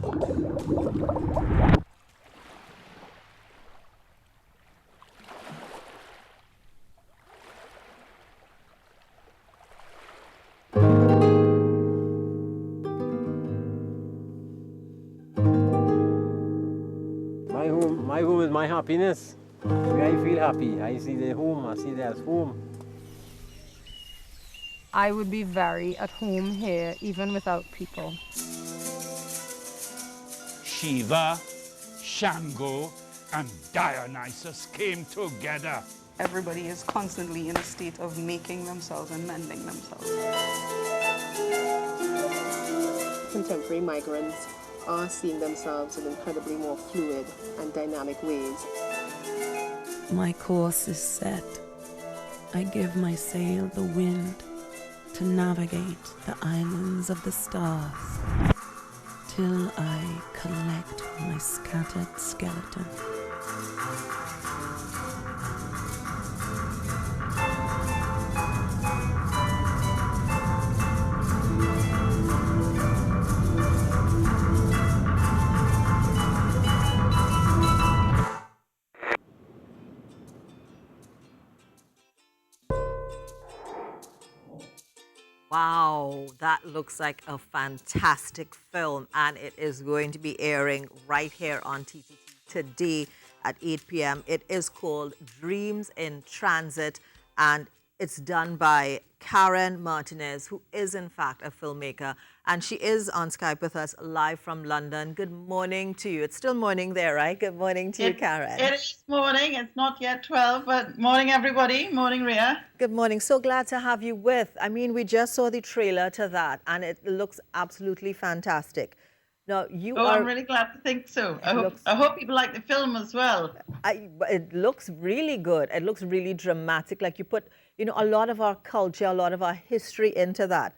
My home is my happiness. Where I feel happy, I see the home, I see there's home. I would be very at home here, even without people. Shiva, Shango, and Dionysus came together. Everybody is constantly in a state of making themselves and mending themselves. Contemporary migrants are seeing themselves in incredibly more fluid and dynamic ways. My course is set. I give my sail the wind to navigate the islands of the stars till I collect my scattered skeleton. Wow, that looks like a fantastic film, and it is going to be airing right here on TTT today at 8 p.m. It is called Dreams in Transit, and it's done by Karen Martinez, who is in fact a filmmaker, and she is on Skype with us live from London. Good morning to you. It's still morning there, right? Good morning to you, Karen. It is morning. It's not yet 12, but morning, everybody. Morning, Ria. Good morning. So glad to have you with. I mean, we just saw the trailer to that, and it looks absolutely fantastic. Now, you are... I'm really glad to think so. I hope people like the film as well. It looks really good. It looks really dramatic. Like you put, a lot of our culture, a lot of our history into that.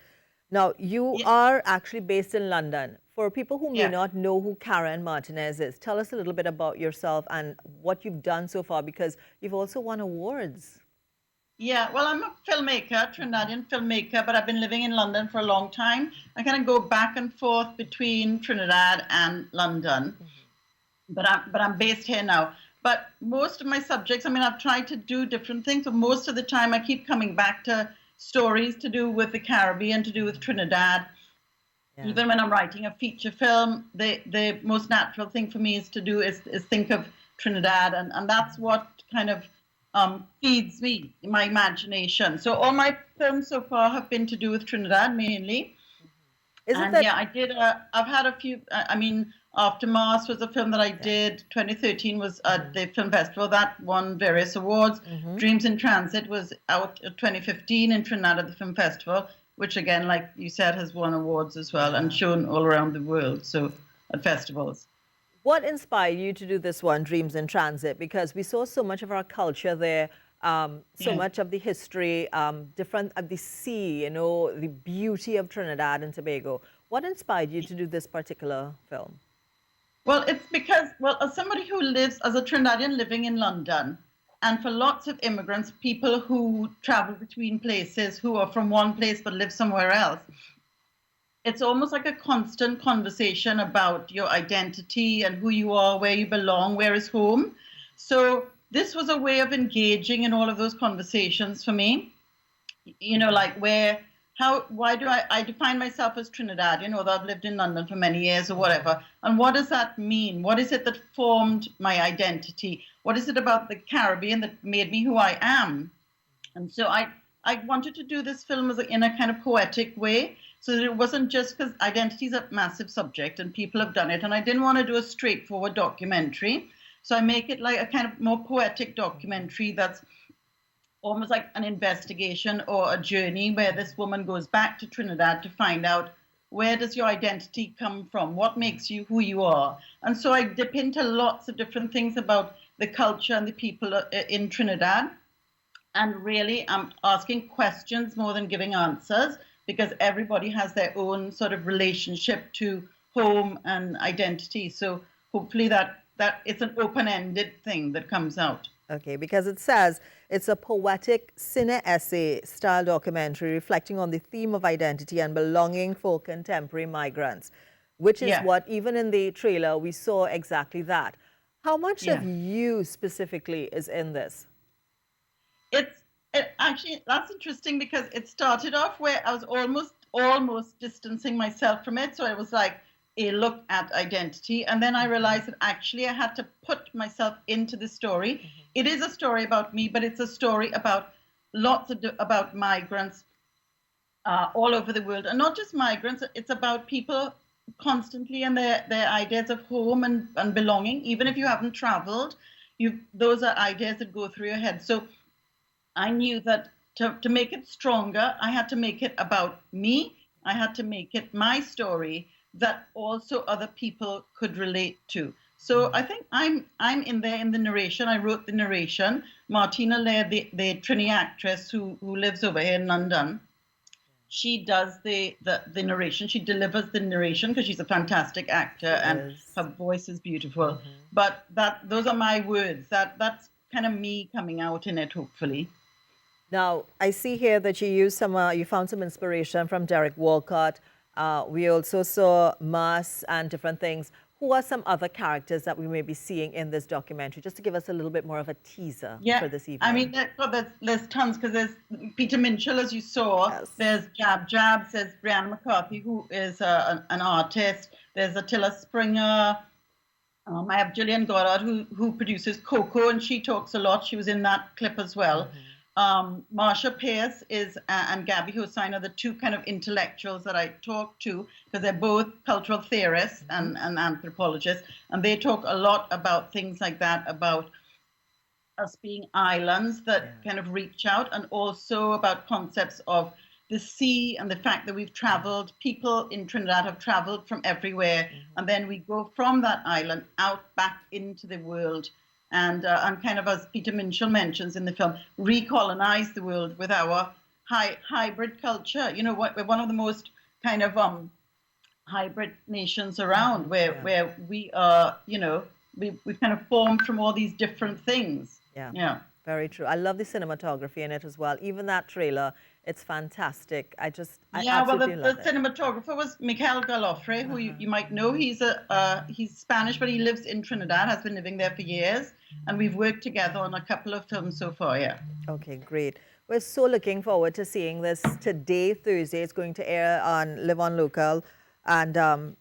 Now, you are actually based in London. For people who may not know who Karen Martinez is, tell us a little bit about yourself and what you've done so far, because you've also won awards. Yeah, well, I'm a filmmaker, Trinidadian filmmaker, but I've been living in London for a long time. I kind of go back and forth between Trinidad and London, but I'm based here now. But most of my subjects, I've tried to do different things, but most of the time I keep coming back to stories to do with the Caribbean, to do with Trinidad. Yeah. Even when I'm writing a feature film, the most natural thing for me is to do is think of Trinidad, and that's what kind of feeds me, my imagination. So all my films so far have been to do with Trinidad mainly. I've had a few, After Mars was a film that I did. 2013 was at the film festival. That won various awards. Dreams in Transit was out 2015 in Trinidad at the film festival, which again, like you said, has won awards as well and shown all around the world, so at festivals. What inspired you to do this one, Dreams in Transit? Because we saw so much of our culture there, so much of the history, different of the sea, the beauty of Trinidad and Tobago. What inspired you to do this particular film? Well, it's because, as somebody who lives as a Trinidadian living in London, and for lots of immigrants, people who travel between places, who are from one place but live somewhere else, it's almost like a constant conversation about your identity and who you are, where you belong, where is home. So this was a way of engaging in all of those conversations for me. Why do I define myself as Trinidadian, although I've lived in London for many years or whatever, and what does that mean? What is it that formed my identity? What is it about the Caribbean that made me who I am? And so I wanted to do this film in a kind of poetic way, so that it wasn't just because identity is a massive subject and people have done it, and I didn't want to do a straightforward documentary. So I make it like a kind of more poetic documentary that's almost like an investigation or a journey where this woman goes back to Trinidad to find out, where does your identity come from? What makes you who you are? And so I dip into lots of different things about the culture and the people in Trinidad. And really, I'm asking questions more than giving answers, because everybody has their own sort of relationship to home and identity. So hopefully that it's an open-ended thing that comes out. Okay, because it says it's a poetic cine-essay style documentary reflecting on the theme of identity and belonging for contemporary migrants. which is Yeah. what, even in the trailer, we saw exactly that. How much Yeah. of you specifically is in this? Actually, that's interesting because it started off where I was almost distancing myself from it. So it was like a look at identity. And then I realized that actually I had to put myself into the story. It is a story about me, but it's a story about about migrants all over the world. And not just migrants, it's about people constantly and their ideas of home and belonging. Even if you haven't traveled, those are ideas that go through your head. So I knew that to make it stronger, I had to make it about me. I had to make it my story that also other people could relate to. So I think I'm in there in the narration. I wrote the narration. Martina Laird, the Trini actress who lives over here in London, she does the narration. She delivers the narration because she's a fantastic actor and her voice is beautiful. But those are my words. That's kind of me coming out in it, hopefully. Now, I see here that you found some inspiration from Derek Walcott. We also saw Mas and different things. Who are some other characters that we may be seeing in this documentary, just to give us a little bit more of a teaser for this evening? I mean, there's tons, because there's Peter Minshall, as you saw. Yes. There's Jab Jabs, there's Brianna McCarthy, who is an artist. There's Attila Springer. I have Gillian Goddard, who produces Coco, and she talks a lot. She was in that clip as well. Marsha Pierce and Gabby Hossain are the two kind of intellectuals that I talk to, because they're both cultural theorists and anthropologists, and they talk a lot about things like that, about us being islands that kind of reach out, and also about concepts of the sea and the fact that we've traveled. People in Trinidad have traveled from everywhere, and then we go from that island out back into the world. And kind of, as Peter Minshall mentions in the film, recolonize the world with our hybrid culture. You know, we're one of the most kind of hybrid nations around, where we are, you know, we kind of formed from all these different things. Yeah. Very true. I love the cinematography in it as well. Even that trailer, it's fantastic. I absolutely love it. The cinematographer was Miguel Galofre, who you might know. He's Spanish, but he lives in Trinidad, has been living there for years, and we've worked together on a couple of films so far. Yeah. Okay, great. We're so looking forward to seeing this today, Thursday. It's going to air on Live On Local, and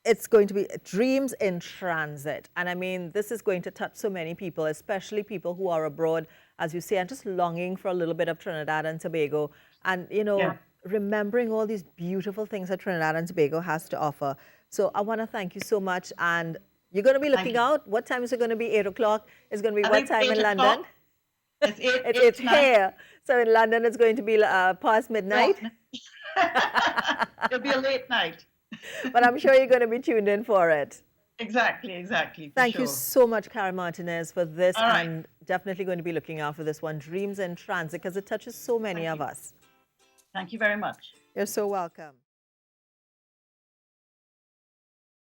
it's going to be Dreams in Transit. And I mean, this is going to touch so many people, especially people who are abroad, as you say, and just longing for a little bit of Trinidad and Tobago. And, you know, remembering all these beautiful things that Trinidad and Tobago has to offer. So I want to thank you so much. And you're going to be looking out. What time is it going to be? 8 o'clock? It's going to be what time in London? It's 8 It's here. So in London, it's going to be past midnight. It'll be a late night. But I'm sure you're going to be tuned in for it. Exactly. Thank you so much, Karen Martinez, for this. I'm definitely going to be looking out for this one, Dreams in Transit, because it touches so many of us. Thank you very much. You're so welcome.